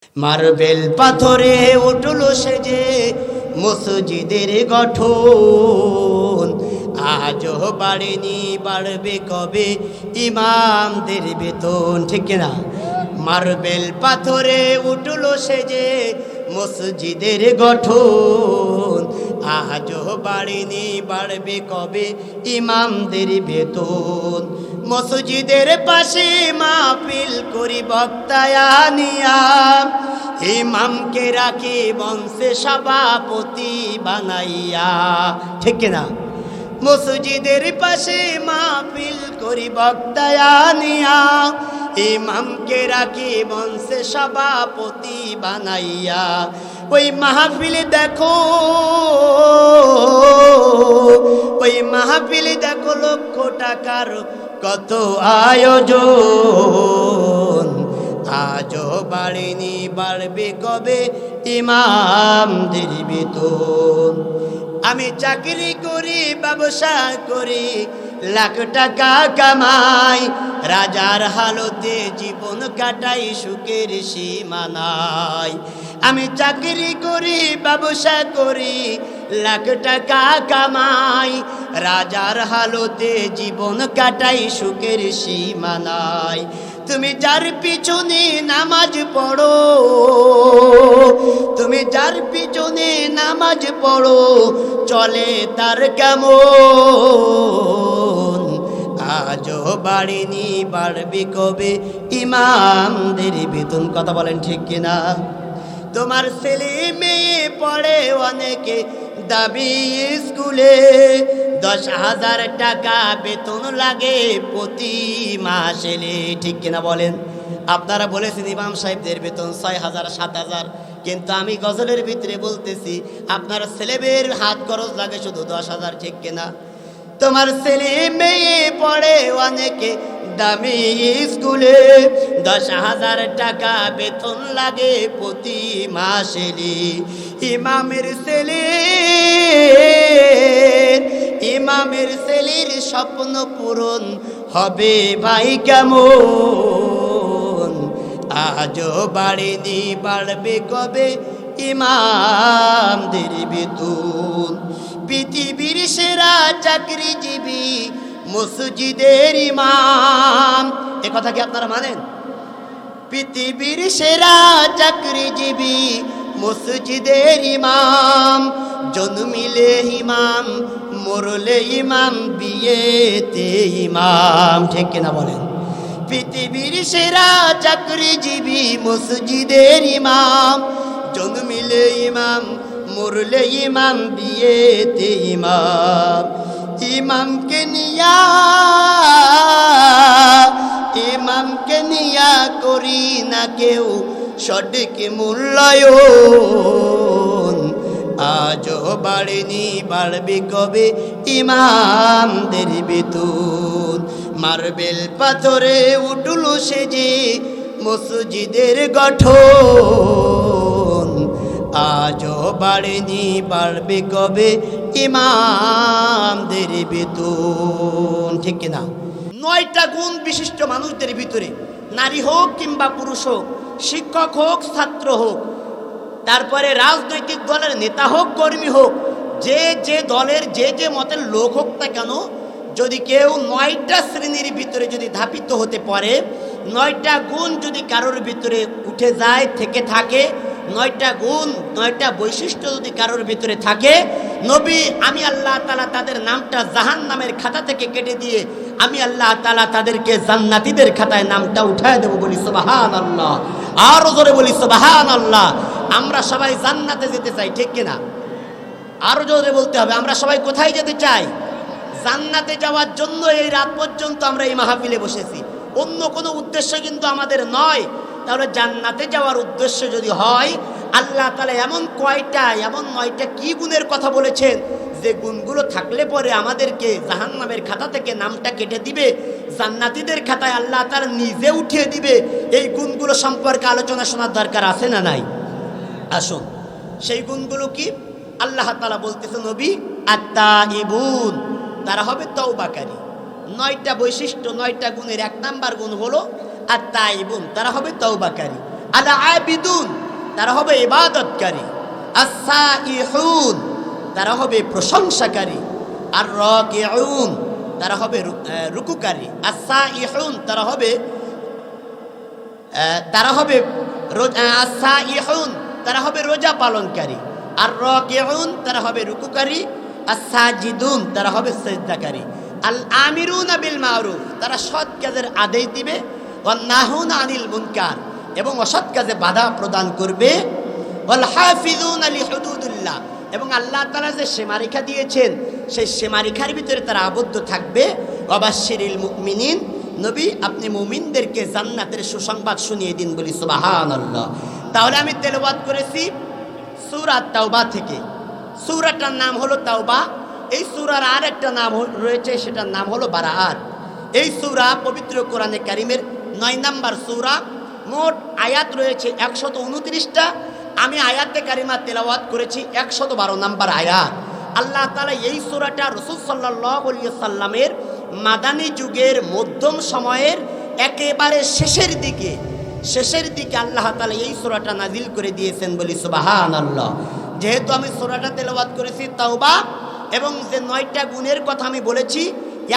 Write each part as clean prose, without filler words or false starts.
Marble পাথরে উঠল সেজে মসজিদের গঠন, আজও বাড়েনি বাড়বে কবে ইমামদের বেতন। ঠিক কিনা? মার্বেল পাথরে উঠল সেজে মসজিদের গঠন, আজও বাড়েনি বাড়বে কবে ইমামদের বেতন। মসজিদের পাশে মাহফিল করি বক্তায়ানিয়া, ইমামকে রাখি বংশে সভাপতি বানাইয়া। ঠিক কিনা? মসজিদের পাশে মাহফিল করি বক্তায়ানিয়া, ইমামকে রাখি বংশে সভাপতি বানাইয়া। ওই মাহফিলে দেখো, ওই মাহফিলে দেখো লক্ষ টাকার কত আয়োজন, আজও বাড়েনি বাড়বে কবে ইমামদের বেতন। আমি চাকরি করি ব্যবসা করি লাখ টাকা কামাই, রাজার হালতে জীবন কাটাই সুখের সীমানায়। আমি চাকরি করি ব্যবসা করি লাখ টাকা কামাই, রাজার হালতে জীবন কাটাই সুখের সীমানায়। তুমি যার পিছনে নামাজ পড়ো, তুমি যার পিছনে নামাজ পড়ো, চলে তার কেমন, আজও বাড়েনি বাড়বে কবে ইমামদের বেতন। কথা বলেন ঠিক কিনা? তোমার ছেলে মেয়ে পড়ে অনেকে দাবি স্কুলে, 10,000 টাকা বেতন লাগে প্রতি মাসে। ঠিক কিনা বলেন? আপনারা বলেছেন ইমাম সাহেবদের বেতন 6,000 7,000, কিন্তু আমি গজলের ভিতরে বলতেছি আপনার ছেলেমেয়ের হাত খরচ লাগে শুধু 10,000। ঠিক কিনা? তোমার ছেলে মেয়ে পড়ে অনেকে দামি স্কুলে, 10,000 টাকা বেতন লাগে প্রতি মাসে। ইমামের ছেলে, ইমামের ছেলের স্বপ্ন পূরণ হবে ভাই কেমন, আজও বাড়েনি বাড়বে কবে ইমামদের বেতন। পৃথিবীর সেরা চাকরিজীবী মসজিদের ইমাম, এ কথা কি আপনারা মানেন? পৃথিবীর সেরা চাকরিজীবী মসজিদের ইমাম, জন্মিলে ইমাম মরলে ইমাম বিয়েতে ইমাম। ঠিক কিনা বলেন? পৃথিবীর সেরা চাকরিজীবী মসজিদের ইমাম, জন্মিলে ইমাম মরলে ইমাম বিয়েতে ইমাম। ইমামকে নিয়া, ইমামকে নিয়া করি না কেউ সঠিক মূল্যায়ন, আজও বাড়েনি বাড়বে কবে ইমামদের বেতন। মার্বেল পাথরে উঠল সেজে মসজিদের গঠন, আজও বাড়েনি বাড়বে কবে ইমামদের বেতন। ঠিক কিনা? 9টা গুণ বিশিষ্ট মানুষদের ভিতরে, নারী হোক কিংবা পুরুষ হোক, শিক্ষক হোক ছাত্র হোক, তারপরে রাজনৈতিক দলের নেতা হোক কর্মী হোক, যে যে দলের যে যে মতের লোক হোক না কেন, যদি কেউ 9টা শ্রেণীর ভিতরে যদি ধাপিত হতে পারে, 9টা গুণ যদি কারোর ভিতরে উঠে যায় থেকে থাকে, 9টা গুণ 9টা বৈশিষ্ট্য যদি কারোর ভিতরে থাকে, নবী আমি আল্লাহ তাআলা তাদের নামটা জাহান্নামের খাতা থেকে কেটে দিয়ে আমি আল্লাহ তাআলা তাদেরকে জান্নাতীদের খাতায় নামটা উঠায় দেব। বলি সুবহানাল্লাহ, আরো জোরে বলি সুবহানাল্লাহ। আমরা সবাই জান্নাতে যেতে চাই, ঠিক কিনা? আরো জোরে বলতে হবে। আমরা সবাই কোথায় যেতে চাই? জান্নাতে যাওয়ার জন্য এই রাত পর্যন্ত আমরা এই মাহফিলে বসেছি, অন্য কোনো উদ্দেশ্য কিন্তু আমাদের নয়। তাহলে জান্নাতে যাওয়ার উদ্দেশ্য যদি হয়, আল্লাহ তাআলা এমন 9টা কি গুণের কথা বলেছেন, যে গুণগুলো থাকলে পরে আমাদেরকে জাহান্নামের খাতা থেকে নামটা কেটে দিবে, জান্নাতীদের খাতায় আল্লাহ তাআলা নিজে উঠিয়ে দিবে। এই গুণগুলো সম্পর্কে আলোচনা শোনার দরকার আছে না নাই? আসুন, সেই গুণগুলো কি? আল্লাহ তাআলা বলতেছে, নবী আত-তাইবুন, তারা হবে তওবাকারী। 9টা বৈশিষ্ট্য, 9টা গুণের 1 নাম্বার গুণ হলো আত-তাইবুন, তারা হবে তওবাকারী। আল আবিদুন তারা হবে ইবাদতকারী, আস-সাইহুন তারা হবে প্রশংসাকারী, আর রাকিউন তারা হবে রুকুকারী, আস-সাইহুন তারা হবে আস-সাইহুন তারা হবে রোজা পালনকারী, আর রাকিউন তারা হবে রুকুকারী, আস-সাজিদুন তারা হবে সিজদাকারী, আল আমিরুনা বিল মারুফ তারা সৎ কাজের আদেশ দিবে, ওয়ান নাহুনা আনিল মুনকার এবং অসৎ কাজে বাধা প্রদান করবে, ওয়াল হাফিজুনা লিহুদুদিল্লাহ এবং আল্লাহ তাআলা যে সীমারেখা দিয়েছেন সেই সীমারেখার ভিতরে তারা আবদ্ধ থাকবে। ওয়াবাশশিরিল মুমিনিন নবী আপনি মুমিনদেরকে জান্নাতের সুসংবাদ শুনিয়ে দিন, বলি সুবহানাল্লাহ। তাহলে আমি তেলাওয়াত করেছি সূরা তাওবা থেকে। সূরাটার নাম হলো তাওবা। এই সূরার আর একটা নাম রয়েছে, সেটার নাম হলো বারাআত। এই সূরা পবিত্র কোরআনে কারিমের 9 নম্বর সূরা। মোট আয়াত রয়েছে 129টা। আমি আয়াতে কারিমা তেলাওয়াত করেছি 112 নম্বর আয়াত। আল্লাহ তাআলা এই সূরাটা রাসূল সাল্লাল্লাহু আলাইহি ওয়াসাল্লামের মাদানী যুগের মধ্যম সময়ের একেবারে শেষের দিকে আল্লাহ তাআলা এই সূরাটা নাজিল করে দিয়েছেন, বলি সুবহানাল্লাহ। যেহেতু আমি সূরাটা তেলাওয়াত করেছি তাওবা এবং যে 9টা গুণের কথা আমি বলেছি,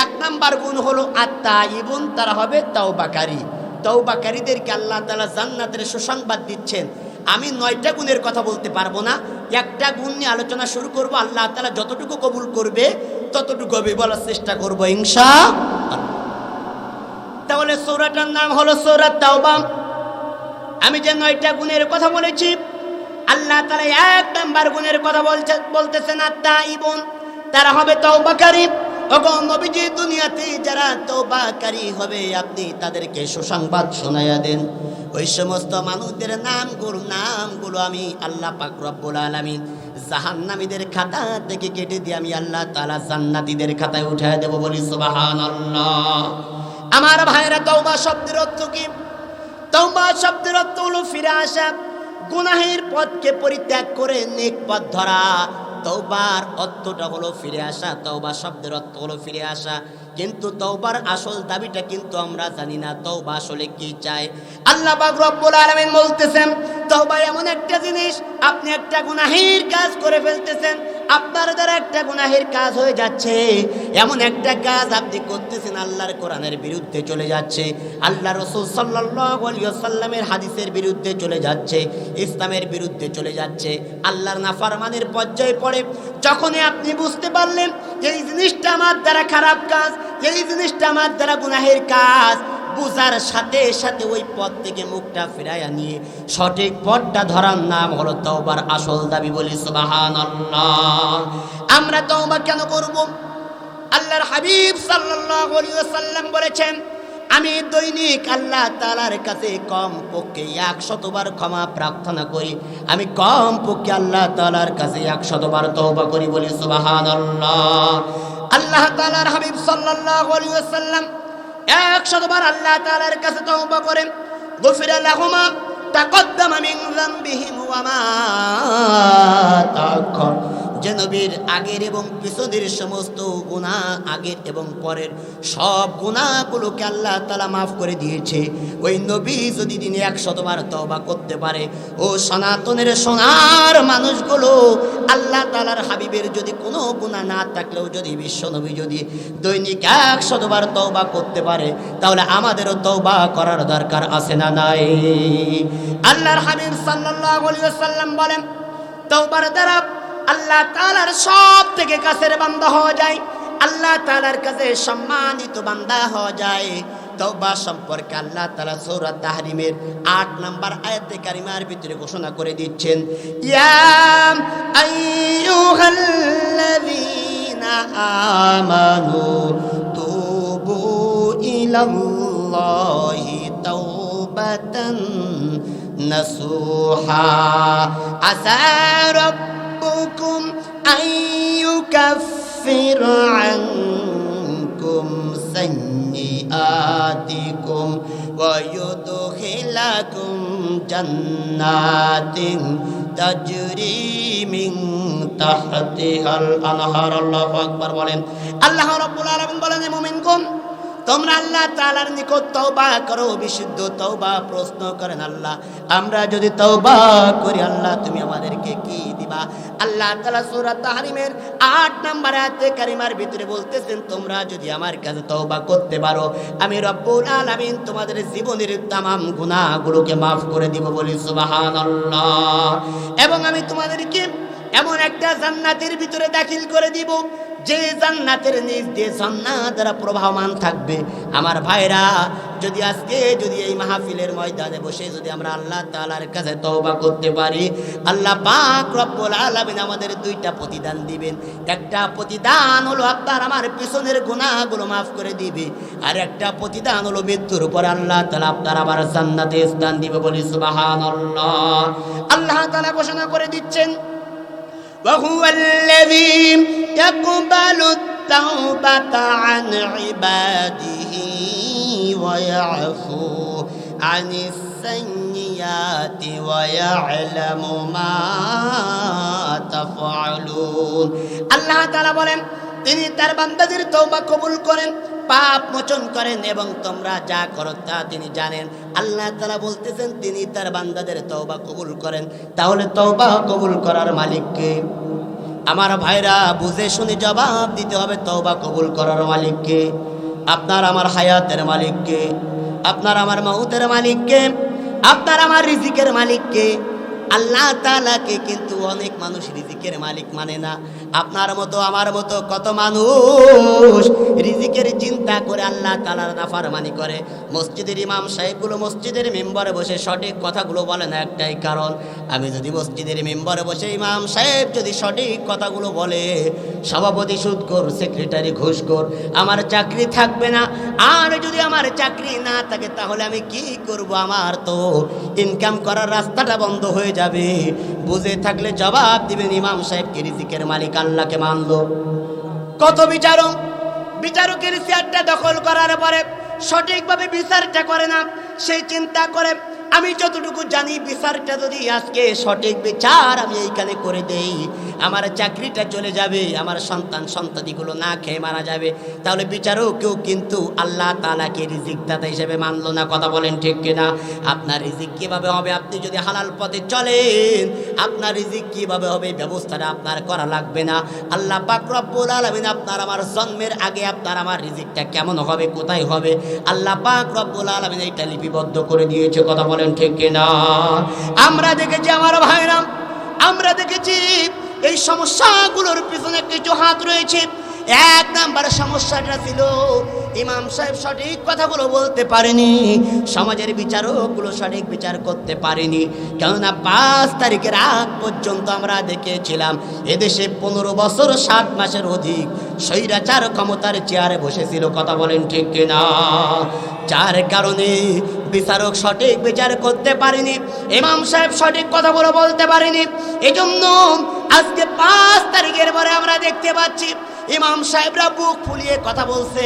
1 নাম্বার গুণ হলো আত-তাইবুন তারা হবে তওবাকারী। তওবাকারীদেরকে আল্লাহ তাআলা জান্নাতের সুসংবাদ দিচ্ছেন। আমি 9টা গুণের কথা বলতে পারবো না, একটা গুণ নিয়ে আলোচনা শুরু করব। আল্লাহ তাআলা যতটুকু কবুল করবে ততটুকু আমি বলার চেষ্টা করব ইনশাআল্লাহ। তাহলে সূরাটার নাম হলো সূরা তাওবা। আমি যে 9টা গুণের কথা বলেছি, আল্লাহ তাআলা 1 নাম্বার গুণের কথা বলতেছেন আত-তাইবুন তারা হবে তওবাকারী। ওগো নবীজি, দুনিয়াতে যারা তওবাকারী হবে আপনি তাদেরকে সুসংবাদ শোনায়া দেন। ওই সমস্ত মানুষদের নামগুলো আমি আল্লাহ পাক রব্বুল আলামিন জাহান্নামীদের খাতা থেকে কেটে দিয়ে আমি আল্লাহ তাআলা জান্নাতীদের খাতায় উঠায় দেব, বলি সুবহানাল্লাহ। আমার ভাইরা, তওবা শব্দের অর্থ কি? তওবা শব্দের অর্থ হলো ফিরে আসা, গুনাহের পথকে পরিত্যাগ করে নেক পথ ধরা। তওবার অর্থটা হলো ফিরে আসা, তওবা শব্দের অর্থ হলো ফিরে আসা। কিন্তু তওবার আসল দাবিটা কিন্তু আমরা জানি না, তওবা আসলে কি চায়। আল্লাহ পাক রব্বুল আলামিন বলতেছেন, তওবা এমন একটা জিনিস, আপনি একটা গুনাহের কাজ করে ফেলতেছেন, আপনার দ্বারা একটা গুনাহের কাজ হয়ে যাচ্ছে, এমন একটা কাজ আপনি করতেছেন আল্লাহর কোরআনের বিরুদ্ধে চলে যাচ্ছে, আল্লাহ রাসূল সাল্লাল্লাহু আলাইহি ওয়াসাল্লামের হাদিসের বিরুদ্ধে চলে যাচ্ছে, ইসলামের বিরুদ্ধে চলে যাচ্ছে, আল্লাহর নাফরমানের পর্যায়ে পড়ে। যখনই আপনি বুঝতে পারলেন এই জিনিসটা আমার দ্বারা খারাপ কাজ, এই জিনিসটা আমার দ্বারা গুনাহের কাজ, বুঝার সাথে সাথে ওই পথ থেকে মুখটা ফিরাইয়া নিয়ে সঠিক পথটা ধরার নাম হলো তওবার আসল দাবি, বলি সুবহানাল্লাহ। আমরা তওবা কেন করব? আল্লাহর হাবিব সাল্লাল্লাহু আলাইহি ওয়াসাল্লাম বলেছেন, আমি দৈনিক আল্লাহ তাআলার কাছে কম পক্ষে 100 বার ক্ষমা প্রার্থনা করি, আমি কম পক্ষে আল্লাহ তাআলার কাছে 100 বার তওবা করি, বলি সুবহানাল্লাহ। আল্লাহ তাআলার হাবিব সাল্লাল্লাহু আলাইহি ওয়াসাল্লাম 100 বার আল্লাহ তাআলার কাছে তওবা করেন। গুফিরা লাহুমা তাকদ্দামা মিন যামবিহিম ওয়া মা তাআখার। যে নবীর আগের এবং পিছনের সমস্ত গুনাহ, আগের এবং পরের সব গুনাহগুলোকে আল্লাহ তাআলা মাফ করে দিয়েছে। ওই নবী যদি দিনে 100 বার তওবা করতে পারে, ও সনাতনের সোনার মানুষগুলো, আল্লাহ তাআলার হাবিবের যদি কোনো গুনাহ না থাকলেও যদি বিশ্ব নবী যদি দৈনিক 100 বার তওবা করতে পারে, তাহলে আমাদেরও তওবা করার দরকার আছে না নাই? আল্লাহর হাবিব সাল্লাল্লাহু আলাইহি ওয়াসাল্লাম বলেন, তওবার দ্বারা আল্লাহ তাআলার সব থেকে কাছের বান্দা হওয়া যায়, আল্লাহ তাআলার কাছে সম্মানিত বান্দা হওয়া যায়। তওবা সম্পর্কে আল্লাহ তাআলা সূরা তাহরিমের 8 নম্বর আয়াতে কারিমার ভিতরে ঘোষণা করে দিচ্ছেন, ইয়া আইয়ুহাল্লাযীনা আমানু তুবু ইলাল্লাহি তাওবাতান নাসুহা আসা ربكم أن يكفر عنكم سيئاتكم ويدخلكم جنات تجري من تحتها الأنهار। الله أكبر বলেন। আল্লাহ রাব্বুল আলামিন বলেন, মুমিনগণ তোমরা আল্লাহ তাআলার নিকট তওবা করো, বিশুদ্ধ তওবা। প্রশ্ন করেন আল্লাহ, আমরা যদি তওবা করি আল্লাহ তুমি আমাদেরকে কি দিবা? আল্লাহ তাআলা সূরা তাহরিমের 8 নম্বর আয়াতে কারিমার ভিতরে বলতেছেন, তোমরা যদি আমার কাছে তওবা করতে পারো আমি রব্বুল আলামিন তোমাদের জীবনের तमाम গুনাহগুলোকে maaf করে দিব। বলি সুবহানাল্লাহ। এবং আমি তোমাদেরকে এমন একটা জান্নাতের ভিতরে দাখিল করে দিব যে জান্নাতের নিচ দিয়ে জান্নাত দ্বারা প্রবাহমান থাকবে। আমার ভাইরা, যদি আজকে যদি এই মাহফিলের ময়দানে বসে যদি আমরা আল্লাহ তাআলার কাছে তওবা করতে পারি, আল্লাহ পাক রব্বুল আলামিন আমাদের দুইটা প্রতিদান দিবেন। একটা প্রতিদান হলো আপনার আমার পিছনের গুনাহগুলো maaf করে দিবে, আর একটা প্রতিদান হলো মৃত্যুর পর আল্লাহ তাআলা আপনার আমার জান্নাতে স্থান দিবে। বলি সুবহানাল্লাহ। আল্লাহ তাআলা ঘোষণা করে দিচ্ছেন, وهو الذي يقبل التوبة عن عباده ويعفو عن السيئات ويعلم ما تفعلون। আল্লাহ তাআলা বলেন তিনি তার বান্দাদের তওবা কবুল করেন, পাপ মোচন করেন এবং তোমরা যা করো তা তিনি জানেন। আল্লাহ তাআলা বলতেছেন তিনি তার বান্দাদের তওবা কবুল করেন। তাহলে তওবা কবুল করার মালিক কে? আমার ভাইরা, বুঝে শুনে জবাব দিতে হবে। তওবা কবুল করার মালিক কে? আপনার আমার হায়াতের মালিক কে? আপনার আমার মউতের মালিক কে? আপনার আমার রিজিকের মালিক কে? আল্লাহ তাআলাকে কিন্তু অনেক মানুষ রিজিকের মালিক মানে না। আপনার মতো আমার মতো কত মানুষ রিজিকের চিন্তা করে আল্লাহ তাআলার নাফরমানি করে। মসজিদের ইমাম সাহেবগুলো মসজিদের মেম্বারে বসে সঠিক কথাগুলো বলে না, একটাই কারণ, আমি যদি মসজিদের মেম্বারে বসে ইমাম সাহেব যদি সঠিক কথাগুলো বলে, সভাপতি সুদখোর, সেক্রেটারি ঘুষখোর, আমার চাকরি থাকবে না। আর যদি আমার চাকরি না থাকে তাহলে আমি কি করব? আমার তো ইনকাম করার রাস্তাটা বন্ধ হয়ে যাবে। বুঝে থাকলে জবাব দিবেন, ইমাম সাহেব কি রিজিকের মালিক আল্লাহকে মানলো? কত বিচারকের চেয়ারটা দখল করার পরে সঠিকভাবে বিচারটা করে না, সেই চিন্তা করে আমি যতটুকু জানি বিচারটা যদি আজকে সঠিক বিচার আমি এইখানে করে দেই, আমার চাকরিটা চলে যাবে, আমার সন্তানগুলো না খেয়ে মারা যাবে। তাহলে বিচারককেও কিন্তু আল্লাহ তাআলাকে রিজিক দাতা হিসেবে মানলো না। কথা বলেন ঠিক কিনা? আপনার রিজিক কিভাবে হবে? আপনি যদি হালাল পথে চলেন, আপনার রিজিক কিভাবে হবে ব্যবস্থাটা আপনার করা লাগবে না। আল্লাহ পাক রব্বুল আলামিন আপনার আমার জন্মের আগে আপনার আমার রিজিকটা কেমন হবে, কোথায় হবে, আল্লাহ পাক রব্বুল আলামিন এইটা লিপিবদ্ধ করে দিয়েছে। কথা বলেন ঠিক কিনা? আমরা দেখেছি আমার ভাইরা, আমরা দেখেছি এই সমস্যাগুলোর পিছনে কিছু হাত রয়েছে। এক নাম্বার সমস্যাটা ছিল ইমাম সাহেব সঠিক কথাগুলো বলতে পারেনি, সমাজের বিচারকগুলো সঠিক বিচার করতে পারেনি। কেননা 5 তারিখের আগ পর্যন্ত আমরা দেখেছিলাম এদেশে 15 বছর 7 মাসের অধিক স্বৈরাচার ক্ষমতার চেয়ারে বসেছিল। কথা বলেন ঠিক কিনা? যার কারণে বিচারক সঠিক বিচার করতে পারেনি, ইমাম সাহেব সঠিক কথাগুলো বলতে পারেনি। এজন্য আজকে 5 তারিখের পরে আমরা দেখতে পাচ্ছি ইমাম সাহেবরা বুক ফুলিয়ে কথা বলছে।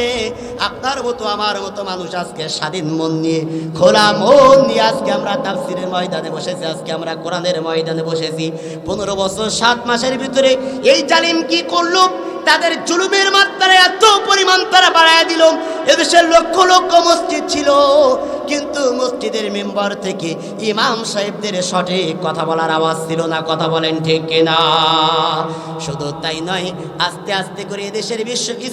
আপনার মতো আমার মতো মানুষ আজকে স্বাধীন মন নিয়ে, খোলা মন নিয়ে আজকে আমরা তাফসীরের ময়দানে বসেছি, আজকে আমরা কোরআনের ময়দানে বসেছি। 15 বছর 7 মাসের ভিতরে এই জালিম কি করলো? তাদের জুলুমের মাত্রা এত পরিমাণ তারা বাড়ায় দিল। এদেশের লক্ষ লক্ষ মসজিদ ছিল, কিন্তু মসজিদের মেম্বার থেকে ইমাম সাহেবদের সঠিক কথা বলার আওয়াজ ছিল না। কথা বলেন ঠিক কিনা? শুধু তাই নয়, আস্তে আস্তে করে এদেশের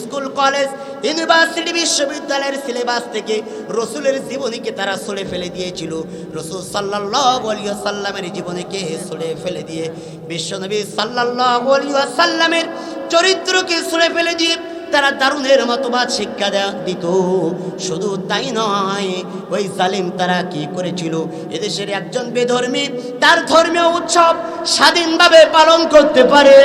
স্কুল, কলেজ, ইউনিভার্সিটি, বিশ্ববিদ্যালয়ের সিলেবাস থেকে রসুলের জীবনীকে তারা ছুঁড়ে ফেলে দিয়েছিল। রসুল সাল্লাল্লাহু আলাইহি ওয়াসাল্লামের জীবনীকে ছুঁড়ে ফেলে দিয়ে, বিশ্বনবী সাল্লাল্লাহু আলাইহি ওয়াসাল্লামের চরিত্রকে ছুঁড়ে ফেলে দিয়ে তারা দারুণের মতবাদ শিক্ষা দিত। শুধু তাই নয়, ওই জালিম তারা কি করেছিল? এদেশের একজন বেধর্মী তার ধর্মীয় উৎসব স্বাধীনভাবে পালন করতে পারে,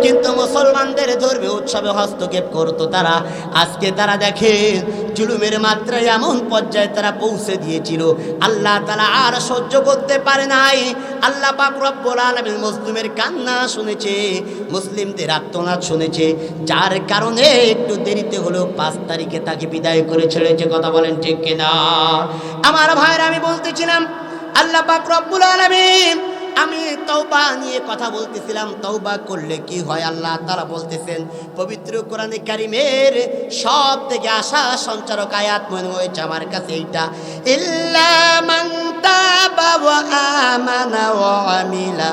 কিন্তু মুসলমানদের ধর্মীয় উৎসবে হস্তক্ষেপ করতো তারা। আজকে তারা দেখে জুলুমের মাত্রায় এমন পর্যায়ে তারা পৌঁছে দিয়েছিল, আল্লাহ তাআলা আর সহ্য করতে পারে নাই। আল্লাহ পাক রব্বুল আলামিন মুসলিমের কান্না শুনেছে, মুসলিমদের আর্তনাদ শুনেছে, যার কারণে একটু দেরিতে হলেও 5 তারিখে তাকে বিদায় করে ছেড়েছে। কথা বলেন ঠিক কিনা? আমার ভাইরা, আমি বলতেছিলাম আল্লাহ পাক রব্বুল আলামিন আমি তওবা নিয়ে কথা বলতেছিলাম, তওবা করলে কি হয় আল্লাহ তাআলা বলতেছেন পবিত্র কোরআনে কারীমের সব থেকে আশা সঞ্চারক আয়াত মনে হয়েছে আমার কাছে এইটা, ইল্লা মান তাবা ওয়া আমানা ওয়া আমিলা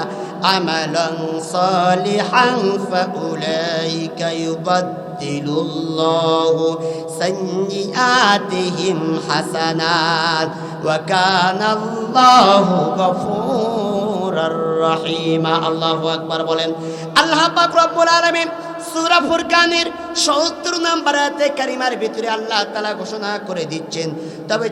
আমালান সালিহান ফাউলাইকা ইউবাদদিলুল্লাহু সাইয়্যাতিহিম হাসানাত ওয়া কানাল্লাহু গফুরুর রহিম। আল্লাহু আকবার বলেন। আল্লাহ পাক রব্বুল আলামিন সূরা ফুরকানের ৭০ নম্বর আয়াতে কারিমার ভিতরে আল্লাহ তাআলা ঘোষণা করে দিচ্ছেন, তবে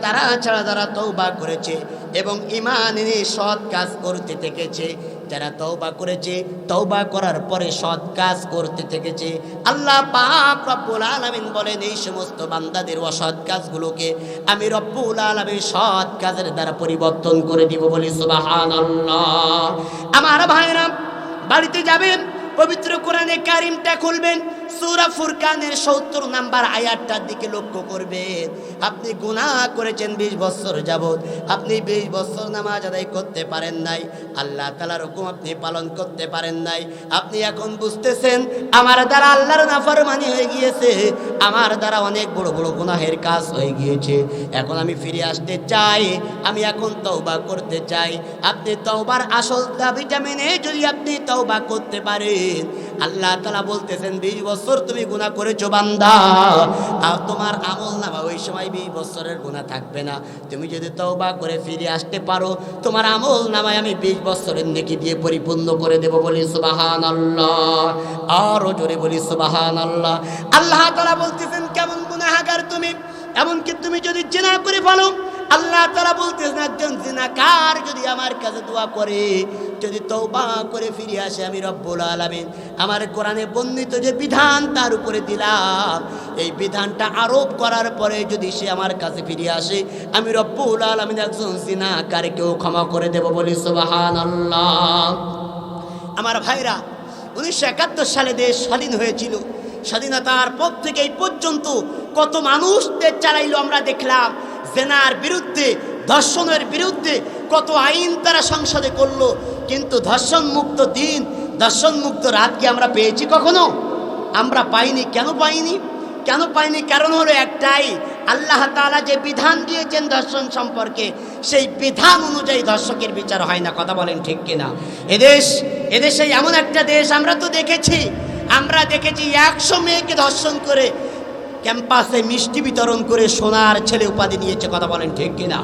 তারা ছাড়া যারা তওবা করেছে এবং ঈমান এনে সৎ কাজ করতে থেকেছে, যারা তওবা করেছে, তওবা করার পরে সৎ কাজ করতে থেকেছে, আল্লাহ পাক রব্বুল আলামিন বলেন এই সমস্ত বান্দাদের অসৎ কাজগুলোকে আমি রব্বুল আলামিন সৎ কাজের দ্বারা পরিবর্তন করে দিব। বলি সুবহানাল্লাহ। আমার ভাইরা বাড়িতে যাবেন, পবিত্র কোরআনে কারিমটা খুলবেন, সূরা ফুরকানের ৭০ নাম্বার আয়াতটার দিকে লক্ষ্য করবেন। আপনি গুনাহ করেছেন ২০ বছর যাবত, আপনি ২০ বছর নামাজ আদায় করতে পারেন নাই, আল্লাহ তাআলার হুকুম আপনি পালন করতে পারেন নাই। আপনি এখন বুঝতেছেন আমার দ্বারা আল্লাহর নাফরমানি হয়ে গিয়েছে, আমার দ্বারা অনেক বড় বড় গুনাহের কাজ হয়ে গিয়েছে, এখন আমি ফিরে আসতে চাই, আমি এখন তওবা করতে চাই। আপনি তওবার আসল দাবিটা মেনে যদি আপনি তওবা করতে পারেন, আল্লাহ তাআলা বলতেছেন ২০ বছর তুমি গুনাহ করেছো বান্দা, আর তোমার আমলনামা ওই সময় ২০ বছরের গুনাহ থাকবে না। তুমি যদি তওবা করে ফিরে আসতে পারো, তোমার আমলনামায় আমি ২০ বছরের নেকি দিয়ে পরিপূর্ণ করে দেব। বলি সুবহানাল্লাহ। আরো জোরে বলি সুবহানাল্লাহ। আল্লাহ তাআলা বলতেছেন কেমন গুনাহগার তুমি, এমনকি তুমি যদি জিনা করে ফেলো, আল্লাহ তাআলা বলতেছেন একজন জিনাকার যদি আমার কাছে দোয়া করে, যদি তওবা করে ফিরে আসে, আমি রব্বুল আলামিন আমার কোরআনে বর্ণিত যে বিধান তার উপরে দিলাম, এই বিধানটা আরোপ করার পরে যদি সে আমার কাছে ফিরে আসে, আমি রব্বুল আলামিন একজন জিনাকারকেও ক্ষমা করে দেব। বলি সুবহানাল্লাহ। আমার ভাইরা, 1971 সালে দেশ স্বাধীন হয়েছিল। স্বাধীনতার পর থেকে এই পর্যন্ত কত মানুষ দেশ চালাইলো আমরা দেখলাম। জেনার বিরুদ্ধে, ধর্ষণের বিরুদ্ধে কত আইন তারা সংসদে করলো, কিন্তু ধর্ষণ মুক্ত দিন, ধর্ষণ মুক্ত রাত কি আমরা পেয়েছি কখনো? আমরা পাইনি। কেন পাইনি? কেন পাইনি? কারণ হলো একটাই, আল্লাহ তাআলা যে বিধান দিয়েছেন ধর্ষণ সম্পর্কে, সেই বিধান অনুযায়ী ধর্ষকের বিচার হয় না। কথা বলেন ঠিক কিনা? এদেশে এমন একটা দেশ আমরা দেখেছি 100 মেয়েকে ধর্ষণ করে ক্যাম্পাসে মিষ্টি বিতরণ করে সোনার ছেলে উপাধি দিয়েছে। কথা বলেন ঠিক কিনা?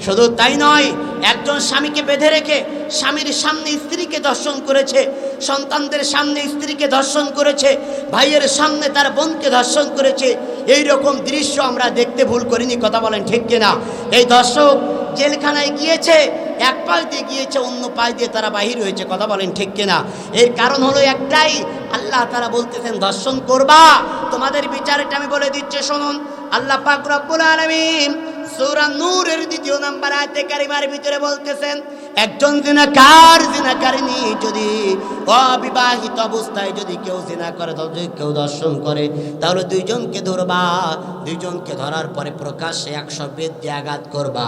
শুধু তাই নয়, একজন স্বামীকে বেঁধে রেখে স্বামীর সামনে স্ত্রীকে ধর্ষণ করেছে, সন্তানদের সামনে স্ত্রীকে ধর্ষণ করেছে, ভাইয়ের সামনে তার বোনকে ধর্ষণ করেছে। এই রকম দৃশ্য আমরা দেখতে ভুল করিনি। কথা বলেন ঠিক কিনা? এই ধর্ষক জেলখানায় গিয়েছে, এক পাশ দিয়ে গিয়েছে, অন্য পাশ দিয়ে তারা বাহির হয়েছে। কথা বলেন ঠিক কিনা? এর কারণ হলো একটাই, আল্লাহ তাআলা বলতেছেন ধর্ষণ করবা, তোমাদের বিচারটা আমি বলে দিচ্ছি শুনুন। আল্লাহ পাক রব্বুল আলামিন সূরা নূরের ২ নম্বর আয়াতে কারিমার ভিতরে বলতেছেন, একজন জিনাকারিনী যদি অবিবাহিত অবস্থায় যদি কেউ জিনা করে, কেউ দর্শন করে, তাহলে 2 জনকে ধরবা। 2 জনকে ধরার পরে প্রকাশ্যে 100 বেত দিয়ে আঘাত করবা,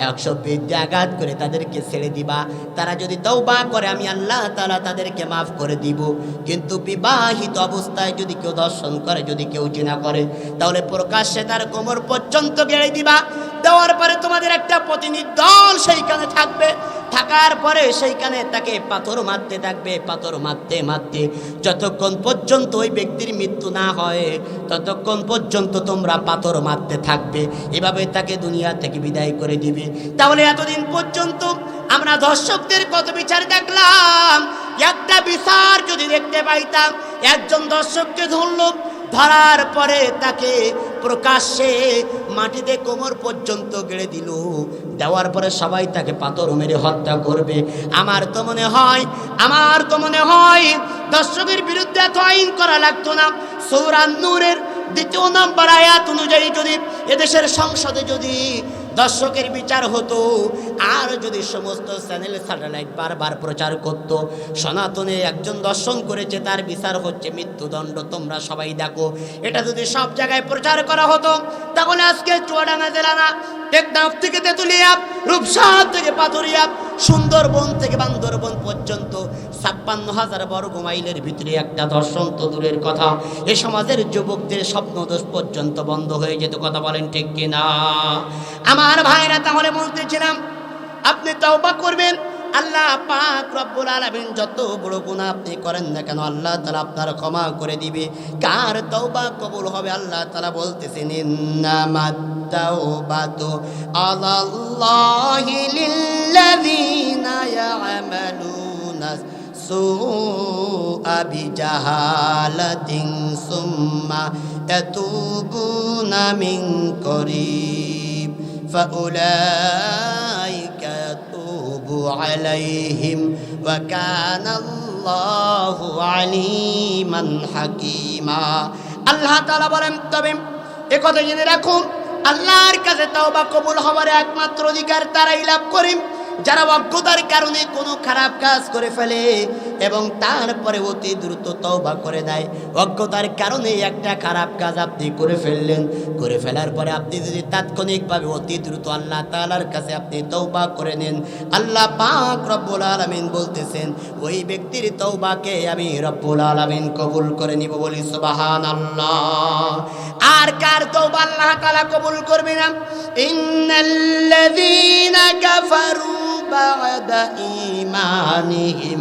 100 বেত দিয়ে আঘাত করে তাদেরকে ছেড়ে দিবা। তারা যদি তওবা করে, আমি আল্লাহ তাআলা তাদেরকে মাফ করে দিব। কিন্তু বিবাহিত অবস্থায় যদি কেউ দর্শন করে, যদি কেউ জিনা করে, তাহলে প্রকাশ্যে তার কোমর পর্যন্ত গেড়ে দিবা। দেওয়ার পরে তোমাদের একটা প্রতিনিধি দল সেইখানে থাকবে, থাকার পরে সেইখানে তাকে পাথর মারতে থাকবে, পাথর মারতে মারতে যতক্ষণ পর্যন্ত ওই ব্যক্তির মৃত্যু না হয়, ততক্ষণ পর্যন্ত তোমরা পাথর মারতে থাকবে। এভাবে তাকে দুনিয়া থেকে বিদায় করে দিবে। তাহলে এতদিন পর্যন্ত আমরা দর্শকদের কত বিচার দেখলাম, একটা বিচার যদি দেখতে পাইতাম, একজন দর্শককে ধরলো, ধরার পরে তাকে প্রকাশ্যে মাটিতে কোমর পর্যন্ত গেড়ে দিল, দেওয়ার পরে সবাই তাকে পাথর মেরে হত্যা করবে। আমার তো মনে হয় দর্শকের বিরুদ্ধে এত আইন করা লাগতো না। সূরা নূরের 2 নম্বর আয়াত অনুযায়ী যদি এদেশের সংসদে যদি দর্শকের বিচার হতো, আর যদি সমস্ত চ্যানেল স্যাটেলাইট বারবার প্রচার করত, সনাতনে একজন দর্শন করেছে, তার বিচার হচ্ছে মৃত্যুদণ্ড, তোমরা সবাই দেখো, এটা যদি সব জায়গায় প্রচার করা হতো, তাহলে আজকে চুয়াডাঙ্গা জেলা না, টেকনাফ থেকে তেঁতুলিয়া, রূপসা থেকে পাথুরিয়া, সুন্দরবন থেকে বান্দরবন পর্যন্ত ৫৬,০০০ বর্গ মাইলের ভিতরে একটা ধর্ষণ তো দূরের কথা, এ সমাজের যুবকদের স্বপ্নদোষ পর্যন্ত বন্ধ হয়ে যেত। কথা বলেন ঠিক কিনা? আমার ভাইরা, তাহলে বলতেছিলাম আপনি তওবা করবেন, আল্লাহ পাক রব্বুল আলামিন যত বড় গুনাহ আপনি করেন না কেন আল্লাহ তাআলা আপনার ক্ষমা করে দিবে। কার তওবা কবুল হবে? আল্লাহ তাআলা বলতেছেন, ইন্নামাত তাওবাতু আলাল্লাহি লিল্লাযিনা ইয়ামালুনা সুআ বিজাহালাতিন সুম্মা তাতুবুনা মিন করিব ফাউলাইকা আলাইহিম ওয়া কানাল্লাহু আলিমান হাকীমা। আল্লাহ তাআলা বলেন, তবে একথা জেনে রাখুন, আল্লাহর কাছে তওবা কবুল হওয়ার একমাত্র অধিকার তারাই লাভ করে যারা অজ্ঞতার কারণে কোনো খারাপ কাজ করে ফেলে এবং তারপরে অতি দ্রুত তওবা করে দেয়। অজ্ঞতার কারণে একটা খারাপ কাজ আপনি করে ফেললেন, করে ফেলার পরে আপনি যদি তাৎক্ষণিকভাবে অতি দ্রুত আল্লাহ তাআলার কাছে আপনি তওবা করে নেন, আল্লাহ পাক রব্বুল আলামিন বলতেছেন ওই ব্যক্তির তওবাকে আমি রব্বুল আলামিন কবুল করে নিব। বলি সুবহানাল্লাহ। আর কার তওবা আল্লাহ তাআলা কবুল করবে না? ইন্নাল্লাযীনা কাফারু বা'দা ঈমানিহিম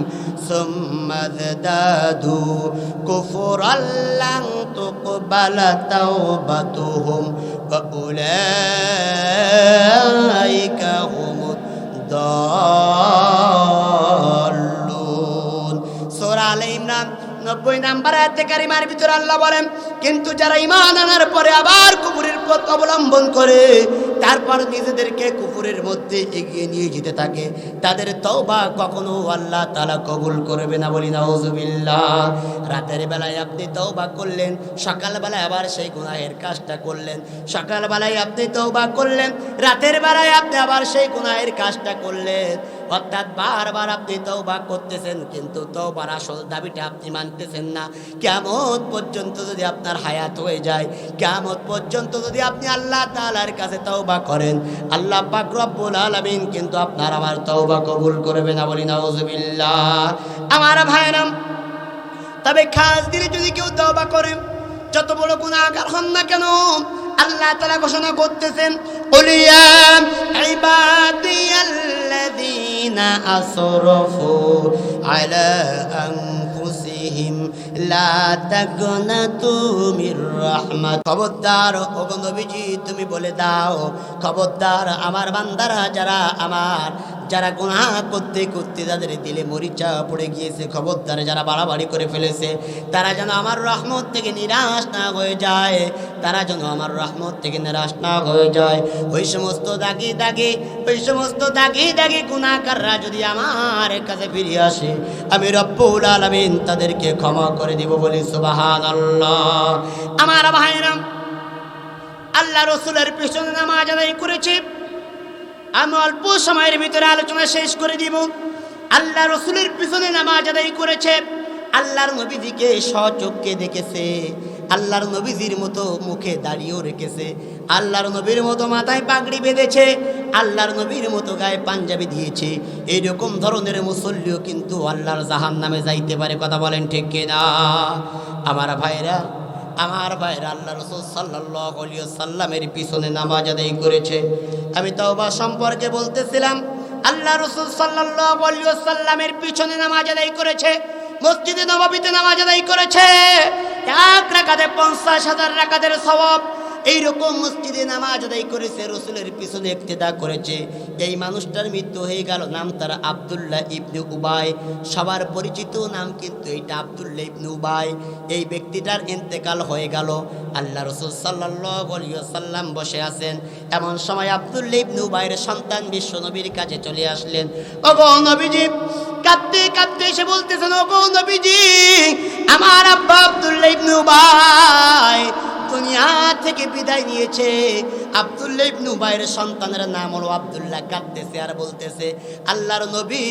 সুম্মা যাদাদু কুফরান লান তুকবালা তাওবাতুহুম ওয়া উলাইকা হুমুদ দাল্লুন। সূরা আলে ইমরান 90 নম্বর আয়াতে কারিমার ভিতরে আল্লাহ বলেন, কিন্তু যারা ঈমান আনার পরে আবার কুফরের পথ অবলম্বন করে তারপর নিজেদেরকে কুফরের মধ্যে এগিয়ে নিয়ে যেতে থাকে, তাদের তওবা কখনো আল্লাহ তাআলা কবুল করবে না। বলি নাউযুবিল্লাহ। রাতের বেলায় আপনি তওবা করলেন, সকালবেলায় আবার সেই গুনাহের কাজটা করলেন, সকালবেলায় আপনি তওবা করলেন, রাতের বেলায় আপনি আবার সেই গুনাহের কাজটা করলেন, অর্থাৎ বারবার আপনি তওবা করতেছেন কিন্তু তওবার আসল দাবিটা আপনি মানতেছেন না। কিয়ামত পর্যন্ত যদি আপনার হায়াত হয়ে যায়, কিয়ামত পর্যন্ত যদি আপনি আল্লাহ তাআলার কাছে তওবা করেন, আল্লাহ পাক রব্বুল আলামিন কিন্তু আপনার আমার তওবা কবুল করবে না। বলি নাউযুবিল্লাহ। আমার ভাইরা, তবে খাস দিলে যদি কেউ তওবা করে, যত বড় গুনাহগার হন না কেন, আল্লাহ তাআলা ঘোষণা করতেছেন, কুল ইয়া ইবাদিয়াল্লাযীনা আসরাফু আলা আনফুসিহিম লা তাকনাতু মির রাহমাত। খবরদার ওগো নবীজি, তুমি বলে দাও, খবরদার আমার বান্দারা যারা গুনাহ করতে করতে যাদের দিলে মরিচা পড়ে গিয়েছে, খবরদার যারা বাড়াবাড়ি করে ফেলেছে, তারা যেন আমার রহমত থেকে নিরাশ না হয়ে যায়, তারা যেন আমার রহমত থেকে নিরাশ না হয়ে যায়। ওই সমস্ত দাগি গুনাহগাররা যদি আমার কাছে ফিরে আসে, আমি রব্বুল আলামিন তাদেরকে ক্ষমা করে দিব। বলি সুবহানাল্লাহ। আমার ভাইরা, আল্লাহ রাসূলের পিছনে নামাজ আদায় করেছে। আমি অল্প সময়ের ভিতরে আলোচনা শেষ করে দিব। আল্লাহ রাসূলের পিছনে নামাজ আদায় করেছে, আল্লাহর নবীজিকে স্বচক্ষে দেখেছে, আল্লাহর নবীজির মতো মুখে দাড়িও রেখেছে, আল্লাহর নবীর মতো মাথায় পাগড়ি বেঁধেছে, আল্লাহর নবীর মতো গায়ে পাঞ্জাবি দিয়েছে। এইরকম ধরনের মুসল্লিও কিন্তু আল্লাহর জাহান্নামে যাইতে পারে। কথা বলেন ঠিক কিনা? আমার ভাইরা, আল্লাহ রাসূল সাল্লাল্লাহু আলাইহি ওয়াসাল্লামের পিছনে নামাজ আদায় করেছে। আমি তওবা সম্পর্কে বলতেছিলাম, আল্লাহ রাসূল সাল্লাল্লাহু আলাইহি ওয়াসাল্লামের পিছনে নামাজ আদায় করেছে, মসজিদে নববীতে নামাজ আদায় করেছে। এক রাকাতে 50,000 রাকাতের সওয়াব। এইরকম মসজিদে নামাজ আদায় করেছে, রাসূলের পিছনে ইক্তেদা করেছে। এই মানুষটার মৃত্যু হয়ে গেল, নাম তার আব্দুল্লাহ ইবনে উবাই। সবার পরিচিত নাম কিন্তু এইটা, আব্দুল্লাহ ইবনে উবাই। এই ব্যক্তিটার ইন্তেকাল হয়ে গেল। আল্লাহ রাসূল সাল্লাল্লাহু আলাইহি ওয়াসাল্লাম বসে আছেন। এমন সময় আব্দুল্লাহ ইবনে উবাইয়ের সন্তান বিশ্ব নবীর কাছে চলে আসলেন। ওগো নবীজি, কাঁদতে কাঁদতে এসে বলতেছেন, ওগো নবীজি, আমার আব্বা আব্দুল্লাহ ইবনে উবাই দুনিয়া থেকে বিদায় নিয়েছে। আব্দুল্লাহ ইবনে উবাইর সন্তানের নাম হলো আব্দুল্লাহ। কাঁদতেছে আর বলতেছে, আল্লাহর নবী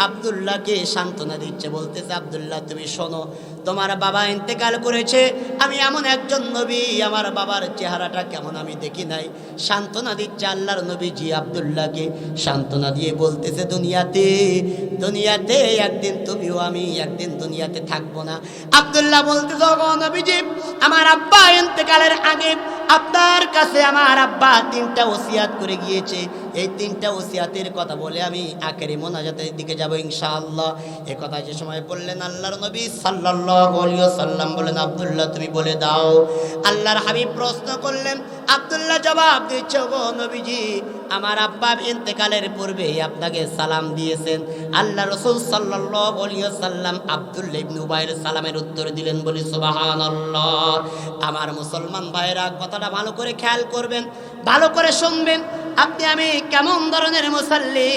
আব্দুল্লাহকে সান্ত্বনা দিচ্ছে, বলতেছে, আব্দুল্লাহ তুমি শোনো, তোমার বাবা ইন্তেকাল করেছে, আমি এমন একজন নবী, আমার বাবার চেহারাটা কেমন আমি দেখি নাই। সান্ত্বনা দিচ্ছে আল্লাহর নবীজি আব্দুল্লাহকে, সান্ত্বনা দিয়ে বলতেছে, দুনিয়াতে একদিন তুমিও আমি একদিন দুনিয়াতে থাকবো না। আব্দুল্লাহ বলতেছে, ওগো নবীজি, আমার আব্বা ইন্তেকালের আগে আপনার কাছে আমার আব্বা 3টা ওসিয়াত করে গিয়েছে। এই 3টা ওসিয়াতের কথা বলে আমি আখেরি মোনাজাতের দিকে যাব ইনশাআল্লাহ। এ কথা যে সময় বললেন আল্লাহর নবী সাল্লাল্লাহু আলাইহি ওয়াসাল্লাম বলেন, আব্দুল্লাহ তুমি বলে দাও। আল্লাহর হাবিব প্রশ্ন করলেন, আব্দুল্লাহ জবাব দিচ্ছে, ওগো নবীজি, আমার আব্বা ইন্তেকালের পূর্বে আপনাকে সালাম দিয়েছেন। আল্লাহ রাসূল সাল্লাল্লাহু আলাইহি ওয়াসাল্লাম আব্দুল্লাহ ইবনে উবাইর সালামের উত্তর দিলেন, বলি সুবহানাল্লাহ। আমার মুসলমান ভাইরা কথাটা ভালো করে খেয়াল করবেন, ভালো করে শুনবেন। আপনি আমি কেমন ধরনের মুসাল্লি,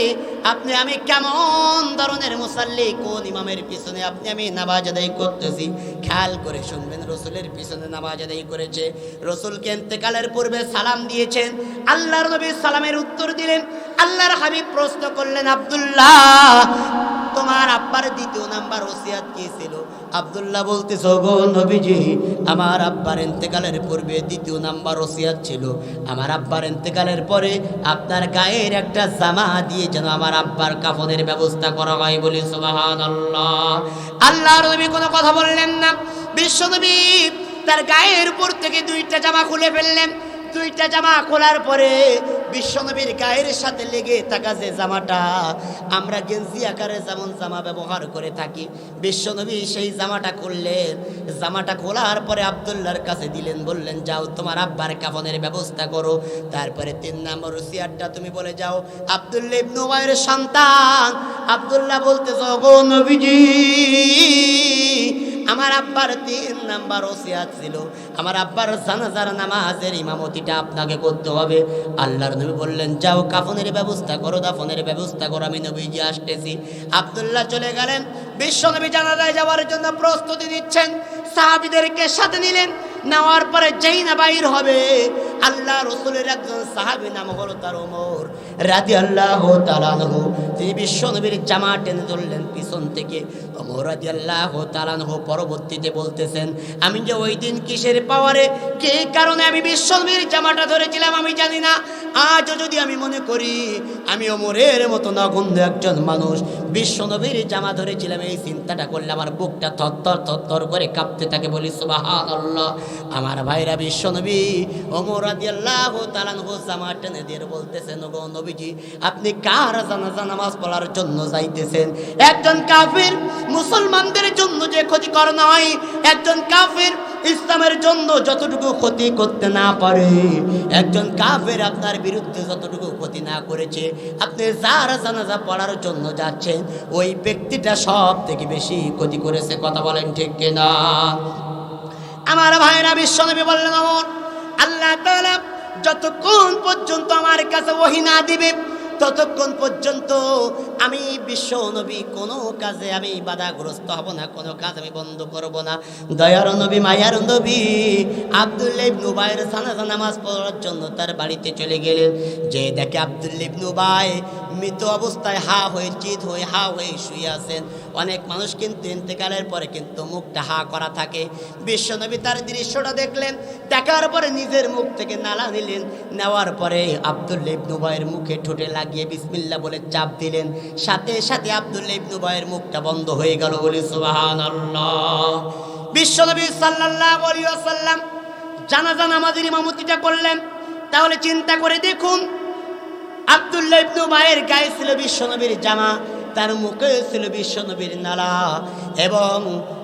আপনি আমি কেমন ধরনের মুসাল্লি, কোন ইমামের পিছনে আপনি আমি নামাজ আদায় করতেছি, খেয়াল করে শুনবেন। রসুলের পিছনে নামাজ আদায় করেছে, রসুলকে ইন্তেকালের পূর্বে সালাম দিয়েছেন, আল্লাহর নবী সালামের উত্তর দিলেন। আল্লাহর হাবিব প্রশ্ন করলেন, আব্দুল্লাহ তোমার আব্বার 2 নাম্বার ওসিয়াত কি ছিল? আব্দুল্লাহ বলতেছে, ওগো নবীজি, আমার আব্বার ইন্তেকালের পূর্বে 2 নাম্বার ওসিয়াত ছিল, আমার আব্বার ইন্তেকালের পরে আপনার গায়ের একটা জামা দিয়ে যেন আমার আব্বার কাফনের ব্যবস্থা করা হয়, বলি সুবহানাল্লাহ। আল্লাহর নবী কোনো কথা বললেন না। বিশ্বনবী তার গায়ের উপর থেকে 2টা জামা খুলে ফেললেন। 2টা জামা খোলার পরে বিশ্বনবীর গায়ের সাথে লেগে থাকা যে জামাটা, আমরা গেঞ্জি আকারে যেমন জামা ব্যবহার করে থাকি, বিশ্বনবী সেই জামাটা খুললেন। জামাটা খোলার পরে আব্দুল্লাহর কাছে দিলেন, বললেন, যাও তোমার আব্বার কাফনের ব্যবস্থা করো। তারপরে 3 নম্বর ওসিয়াতটা তুমি বলে যাও। আব্দুল্লাহ ইবনে উবাইর সন্তান আব্দুল্লাহ বলতেছে, ওগো নবীজি, আমার আব্বার 3 নাম্বার ওসিয়াত ছিল, আমার আব্বার জানাজার নামাজের ইমামতিটা আপনাকে করতে হবে। আল্লাহর নবী বললেন, যাও কাফনের ব্যবস্থা করো, দাফনের ব্যবস্থা করো, আমি নবীজি আসতেছি। আব্দুল্লাহ চলে গেলেন। বিশ্বনবী জানাজায় যাওয়ার জন্য প্রস্তুতি নিচ্ছেন, সাহাবীদেরকে সাথে নিলেন। নেওয়ার পরে যেই না বাইর হবে, আল্লাহ রসুলের একজন সাহাবী নাম হলো তার ওমর রাদিয়াল্লাহু তাআলা আনহু, তিনি বিশ্বনবীর জামা টেনে ধরলেন পিছন থেকে। ওমর রাদিয়াল্লাহু তাআলা আনহু পরবর্তীতে বলতেছেন, আমি যে ওই দিন কিসের পাওয়ারে, কে কারণে আমি বিশ্বনবীর জামাটা ধরেছিলাম আমি জানি না। আজও যদি আমি মনে করি আমি ওমরের মতো নগণ্য একজন মানুষ বিশ্বনবীর জামা ধরেছিলাম, এই চিন্তাটা করলে আমার বুকটা থরথর থরথর করে কাঁপতে থাকে, বলি সুবহানাল্লাহ। আমার ভাইরা, বিশ্বনবী ওমর রাদিয়াল্লাহু তাআলা আনহু জামা টেনে দিয়ে বলতেছেন, ওগো নবীজি, আপনি কার জানাজা নামাজ পড়ার জন্য যাইতেছেন? একজন কাফির মুসলমানদের জন্য যে ক্ষতিকর নয়, একজন কাফির ইসলামের জন্য যতটুকু ক্ষতি করতে না পারে, একজন কাফের আপনার বিরুদ্ধে যতটুকু ক্ষতি না করেছে, আপনি যার জানাজা পড়ার জন্য যাচ্ছেন, ওই ব্যক্তিটা সব থেকে বেশি ক্ষতি করেছে। কথা বলেন ঠিক কিনা? আমার ভাইরা, বিশ্বনবী বললেন, ওমর, আল্লাহ তাআলা যতক্ষণ পর্যন্ত আমার কাছে ওহী না দিবে, ততক্ষণ পর্যন্ত আমি বিশ্বনবী কোনো কাজে আমি বাধাগ্রস্ত হব না, কোনো কাজ আমি বন্ধ করব না। দয়ার নবী, মায়ার নবী আব্দুল্লাহ ইবনে উবাইর জানাজা নামাজ পড়ার জন্য তার বাড়িতে চলে গেলেন। যে দেখে আব্দুল্লাহ ইবনে উবাই মৃত অবস্থায় হা হয়ে শুয়ে আছেন। অনেক মানুষ কিন্তু ইন্তেকালের পরে কিন্তু মুখটা হা করা থাকে। বিশ্বনবী তার দৃশ্যটা দেখলেন, দেখার পরে নিজের মুখ থেকে নালা নিলেন, নেওয়ার পরে আব্দুল্লাহ ইবনে উবাইয়ের মুখে ঠোঁটে লাগিয়ে বিসমিল্লাহ বলে চাপ দিলেন। সাথে সাথে আব্দুল্লাহ ইবনে উবাইয়ের মুখটা বন্ধ হয়ে গেল, বলি সুবহানাল্লাহ। বিশ্বনবী সাল্লাল্লাহু আলাইহি ওয়াসাল্লাম জানাজা নামাজের ইমামতিটা করলেন। তাহলে চিন্তা করে দেখুন, আব্দুল্লাহ ইবনে উবাইয়ের গায়ে ছিল বিশ্বনবীর জামা, তার মুখে ছিল বিশ্বনবীর নালা, এবং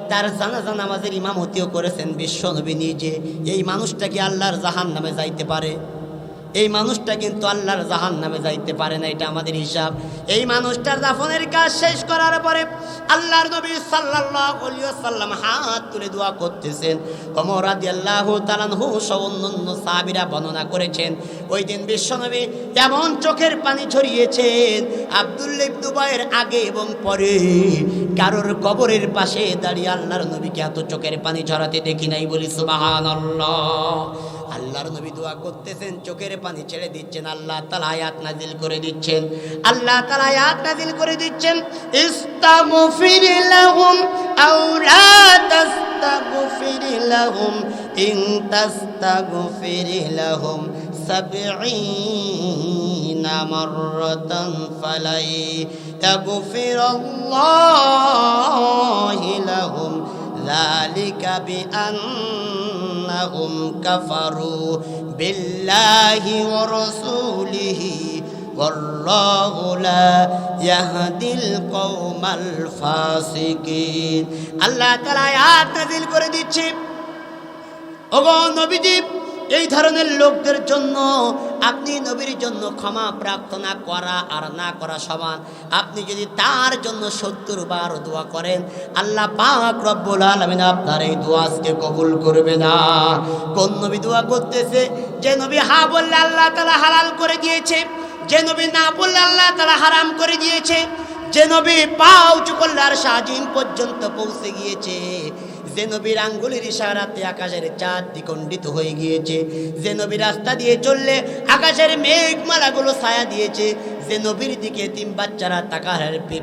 তার জানাজা নামাজের ইমামতিও করেছেন বিশ্বনবী নিজে। এই মানুষটা কি আল্লাহর জাহান্নামে যাইতে পারে? এই মানুষটা কিন্তু আল্লাহর জাহান্নামে যাইতে পারে না, এটা আমাদের হিসাব। এই মানুষটার দাফনের কাজ শেষ করার পরে আল্লাহর নবী সাল্লাল্লাহু আলাইহি ওয়াসাল্লাম হাত তুলে দোয়া করতেছেন। ওমর রাদিয়াল্লাহু তাআলা আনহু সহ অন্যান্য সাহাবীরা বর্ণনা করেছেন, ওই দিন বিশ্বনবী এমন চোখের পানি ঝরিয়েছেন, আব্দুল্লাহ ইবনে উবাইয়ের আগে এবং পরে কারোর কবরের পাশে দাঁড়িয়ে আল্লাহর নবীকে এত চোখের পানি ঝরাতে দেখি নাই, বলি সুবহানাল্লাহ। আল্লাহর নবী দোয়া করতেছেন, চোখের পানি ছেড়ে দিচ্ছেন, আল্লাহ তাআলা আয়াত নাযিল করে দিচ্ছেন। আল্লাহ তাআলা আয়াত নাযিল করে দিচ্ছেন, ইস্তাগফির লাহুম আও লা তাস্তাগফির লাহুম ইন তাস্তাগফির লাহুম 70 মাররাতান ফালাই তাগফিরাল্লাহু লাহুম যালিকা বিআন্নাহুম কাফারু বিল্লাহি ওয়া রাসূলিহি ওয়াল্লাহু লা ইয়াহদিল কওমাল ফাসিকিন। আল্লাহ তাআলা আয়াত নাযিল করে দিচ্ছে, ওগো নবীজি, এই ধরনের লোকদের জন্য আপনি নবীর জন্য ক্ষমা প্রার্থনা করা আর না করা সমান। আপনি যদি তার জন্য 70 বার দোয়া করেন, আল্লাহ পাক রব্বুল আলামিন আপনার এই দোয়া আজকে কবুল করবে না। কোন নবী দোয়া করতেছে? যে নবী হা বললে আল্লাহ তাআলা হালাল করে দিয়েছে, যে নবী না বললে আল্লাহ তাআলা হারাম করে দিয়েছে, যে নবী পা উঁচু করলে আর আজিম পর্যন্ত পৌঁছে গিয়েছে, যে নবীর আঙ্গুলের ইশারাতে আকাশের চাঁদ দ্বিখণ্ডিত হয়ে গিয়েছে, যে নবী রাস্তা দিয়ে চললে আকাশের মেঘমালাগুলো ছায়া দিয়েছে, যে নবীর দিকে তিন বাচ্চারা তাকার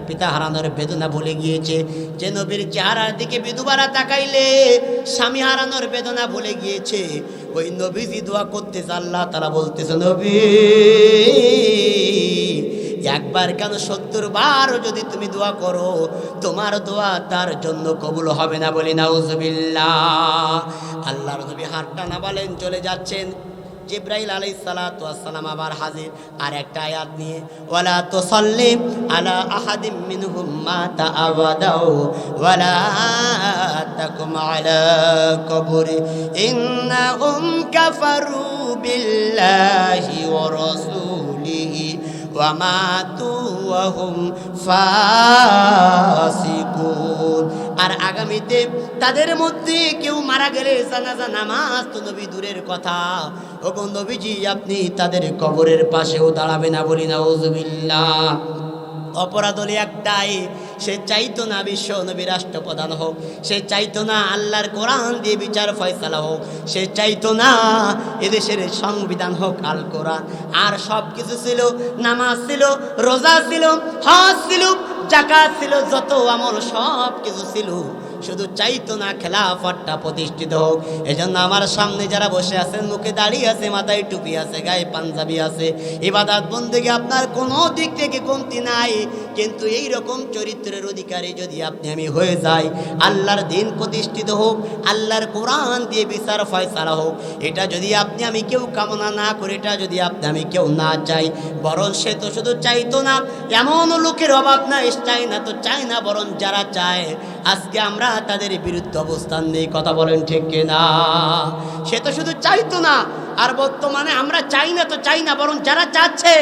পিতা হারানোর বেদনা ভুলে গিয়েছে, যে নবীর চেহারার দিকে বিধবারা তাকাইলে স্বামী হারানোর বেদনা ভুলে গিয়েছে, ওই নবীজি দোয়া করতেছে, আল্লাহ তাআলা বলতেছে, নবী একবার কেন 70 বার যদি তুমি দোয়া করো, তোমার দোয়া তার জন্য কবুল হবে না। বলি নাউজুবিল্লাহ। আল্লাহর নবী হাত টানা বলেন চলে যাচ্ছেন, জিবরাইল আলাইহিস সালাতু ওয়াস সালাম আবার হাজির আর একটা আয়াত নিয়ে, ওয়ালা তুসাল্লি আলা আহাদিম মিনহুম মাতা আবাদাও ওয়ালা তাকুম আলা কবরি ইন্নাহুম কাফারু বিল্লাহি ওয়া রাসূলিহি ওয়া মাতু ওয়া হুম ফাসিকুন। আর আগামীতে তাদের মধ্যে কেউ মারা গেলে জানাজা নামাজ তো নবী দূরের কথা, ওগো নবীজি আপনি তাদের কবরের পাশেও দাঁড়াবে না। বলি নাউজুবিল্লাহ। অপরাধ হলে একটাই, সে চাইতো না বিশ্ব নবী রাষ্ট্রপ্রধান হোক, সে চাইতো না আল্লাহর কোরআন দিয়ে বিচার ফয়সালা হোক, সে চাইতো না এদেশের সংবিধান হোক আল কোরআন। আর সব কিছু ছিল, নামাজ ছিল, রোজা ছিল, হজ ছিল, যাকাত ছিল, যত আমল সব কিছু ছিল, শুধু চাইতো না খেলাফতটা প্রতিষ্ঠিত হোক। এজন্য আমার সামনে যারা বসে আছেন, মুখে দাড়ি আছে, মাথায় টুপি আছে, গায়ে পাঞ্জাবি আছে, ইবাদত বন্দেগী আপনার কোনো দিক থেকে কমতি নাই, কিন্তু এই রকম চরিত্রের অধিকারী যদি আপনি আমি হয়ে যাই, আল্লাহর দিন প্রতিষ্ঠিত হোক, আল্লাহর কোরআন দিয়ে বিচার ফয়সালা হোক, এটা যদি আপনি আমি কেউ কামনা না করি, এটা যদি আপনি আমি কেউ না চাই, বরং সে তো শুধু চাইতো না, এমন লোকের অভাব না, চাই না তো চাই না, বরং যারা চায় আজকে আমরা তাদের বিরুদ্ধে অবস্থান নেই। কথা বলেন ঠিক কিনা? সে তো শুধু চাইতো না, আর বর্তমানে আমরা চাই না তো চাই না, বরং যারা চাচ্ছে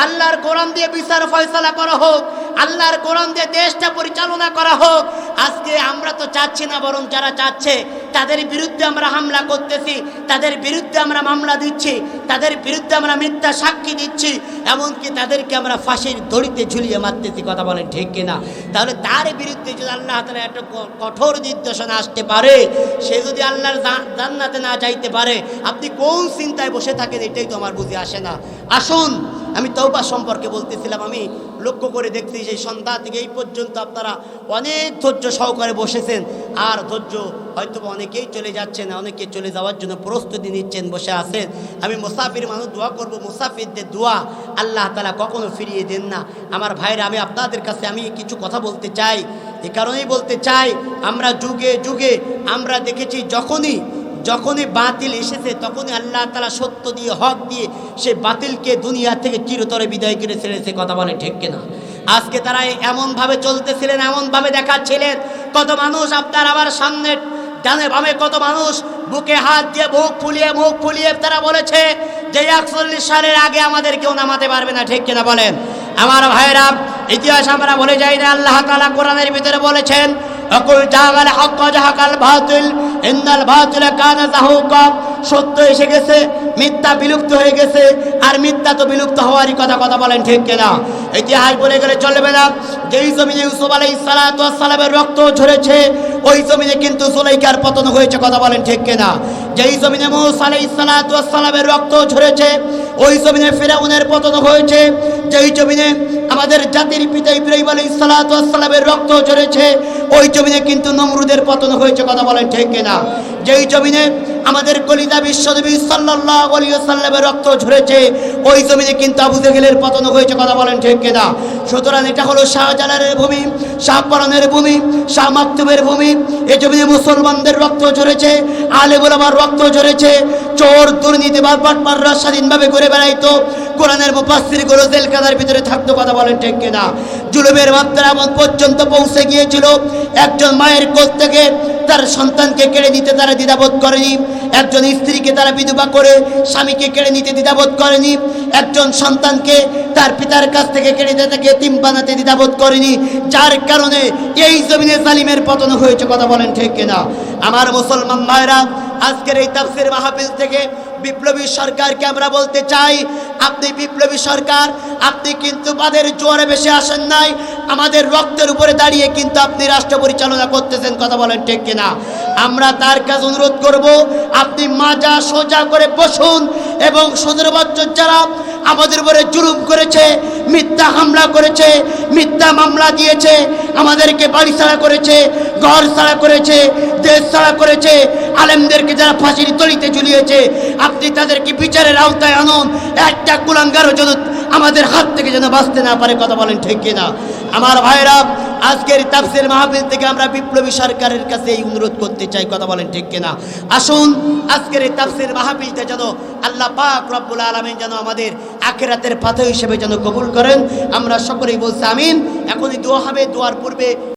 আল্লাহর কোরআন দিয়ে বিচার ফয়সালা করা হোক, আল্লাহর কোরআন দিয়ে দেশটা পরিচালনা করা হোক, আজকে আমরা তো চাচ্ছি না, বরং যারা চাচ্ছে তাদের বিরুদ্ধে আমরা হামলা করতেছি, তাদের বিরুদ্ধে আমরা মামলা দিচ্ছি, তাদের বিরুদ্ধে আমরা মিথ্যা সাক্ষী দিচ্ছি, এমনকি তাদেরকে আমরা ফাঁসির দড়িতে ঝুলিয়ে মারতেছি। কথা বলেন ঠিক কিনা? তাহলে তার বিরুদ্ধে যদি আল্লাহ তাআলা একটা কঠোর নির্দেশনা আসতে পারে, সে যদি আল্লাহর জান্নাতে না যাইতে পারে, আপনি কোন চিন্তায় বসে থাকেন এটাই তো আমার বুঝে আসে না। আসুন, আমি তওবা সম্পর্কে বলতেছিলাম, আমি লক্ষ্য করে দেখছি যে সন্ধ্যা থেকে এই পর্যন্ত আপনারা অনেক ধৈর্য সহকারে বসেছেন, আর ধৈর্য হয়তো অনেকেই চলে যাচ্ছেন, অনেকে চলে যাওয়ার জন্য প্রস্তুতি নিচ্ছেন, বসে আছেন। আমি মুসাফির মানুষ, দোয়া করব, মুসাফিরদের দোয়া আল্লাহ তাআলা কখনো ফিরিয়ে দেন না। আমার ভাইরা, আমি আপনাদের কাছে আমি কিছু কথা বলতে চাই, এ কারণেই বলতে চাই, আমরা যুগে যুগে আমরা দেখেছি যখনই বাতিল এসেছে, তখনই আল্লাহ তাআলা সত্য দিয়ে, হক দিয়ে সে বাতিলকে দুনিয়া থেকে চিরতরে বিদায় করে ছেড়েছে। কথা বলে ঠিক কিনা? আজকে তারা এমনভাবে চলতেছিলেন, এমনভাবে দেখাচ্ছিলেন, কত মানুষ আপনার আবার সামনে ডানে বামে কত মানুষ বুকে হাত দিয়ে মুখ ফুলিয়ে তারা বলেছে যে 41 সালের আগে আমাদের কেউ নামাতে পারবে না। ঠিক কিনা বলেন? আমার ভাইরা, ইতিহাস আমরা বলে যাই না, আল্লাহ তাআলা কোরআনের ভিতরে বলেছেন, আকুল জাগাল হক জাহাকাল বাতিল ইন্নাল বাতিল কানা যাহুকা। সত্য এসে গেছে, মিথ্যা বিলুপ্ত হয়ে গেছে, আর মিথ্যা তো বিলুপ্ত হওয়ারই কথা বলেন ঠিক কিনা? ইতিহাস বলে গেলে চলবে না। যেই জমিনে ইউসুফ আলাইহিস সালামের রক্ত ঝরেছে, ওই জমিনে কিন্তু জুলাইখার পতন হয়েছে। কথা বলেন ঠিক কিনা? যেই জমিনে মূসা আলাইহিস সালাতু ওয়াস সালামের রক্ত ঝরেছে, ওই জমিনে ফিরআউনের পতন হয়েছে। যেই জমিনে আমাদের জাতির পিতা ইব্রাহিম আলাইহিস সালাতু ওয়াস সালামের রক্ত ঝরেছে, ওই জমিনে কিন্তু নমরুদের পতন হয়েছে। কথা বলেন ঠিক কিনা? যেই জমিনে আমাদের কলিজা বিশ্বনবী সাল্লাল্লাহু আলাইহি ওয়াসাল্লামের রক্ত ঝরেছে, ওই জমিনে কিন্তু আবু জেহেলের পতন হয়েছে। কথা বলেন ঠিক কিনা? সুতরাং এটা হলো শাহজালালের ভূমি, শাহপরানের ভূমি, শাহ মাকতুমের ভূমি। এই জমিনে মুসলমানদের রক্ত ঝরেছে, আলেম ওলামার রক্ত ঝরেছে। চোর দুর্নীতিবাজ বাটপাররা স্বাধীনভাবে ঘুরে বেড়াইতো, কোরআনের মুফাসসিরগুলো জেলখানার ভিতরে থাকতো। কথা বলেন ঠিক কিনা? জুলুমের মাত্রা এমন পর্যন্ত পৌঁছে গিয়েছিল, একজন মায়ের কোল থেকে তার সন্তানকে কেড়ে নিতে তারা দ্বিধাবোধ করেনি, একজন স্ত্রীকে তারা বিধবা করে স্বামীকে কেড়ে নিতে দ্বিধাবোধ করেনি, একজন সন্তানকে তার পিতার কাছ থেকে কেড়ে নিতে তাকে এতিম বানাতে দ্বিধাবোধ করেনি, যার কারণে এই জমিনে জালিমের পতন হয়েছে। কথা বলেন ঠিক কিনা? আমার মুসলমান ভাইরা, আজকের এই তাফসীর মাহফিল থেকে বিপ্লবী সরকারকে আমরা বলতে চাই, আপনি বিপ্লবী সরকার, আপনি কিন্তু বাদের জোয়ারে বেশি আসেন নাই, আমাদের রক্তের উপরে দাঁড়িয়ে কিন্তু আপনি রাষ্ট্র পরিচালনা করতেছেন। কথা বলেন ঠিক কিনা? আমরা তার কাছে অনুরোধ করব, আপনি মাজা সোজা করে বসুন এবং 17 বছর যারা আমাদের উপরে জুলুম করেছে, মিথ্যা হামলা করেছে, মিথ্যা মামলা দিয়েছে, আমাদেরকে বাড়ি ছাড়া করেছে, ঘর ছাড়া করেছে, দেশ ছাড়া করেছে, আলেমদেরকে যারা ফাঁসির তলিতে ঝুলিয়েছে, আপনি তাদেরকে বিচারের আওতায় আনুন। একটা কুলাঙ্গারও যেন আমাদের হাত থেকে যেন বাঁচতে না পারে। কথা বলেন ঠিক কিনা? আমার ভাইরা, আজকের তাফসীর মাহফিল থেকে আমরা বিপ্লবী সরকারের কাছে এই অনুরোধ করতে চাই। কথা বলেন ঠিক কিনা? আসুন আজকের এই তাফসীর মাহফিলটা যেন আল্লাহ পাক রব্বুল আলামিন যেন আমাদের আখিরাতের পাথর হিসেবে যেন কবুল করেন। আমরা সকলেই বলছি আমিন। এখনই দোয়া হবে, দোয়ার পূর্বে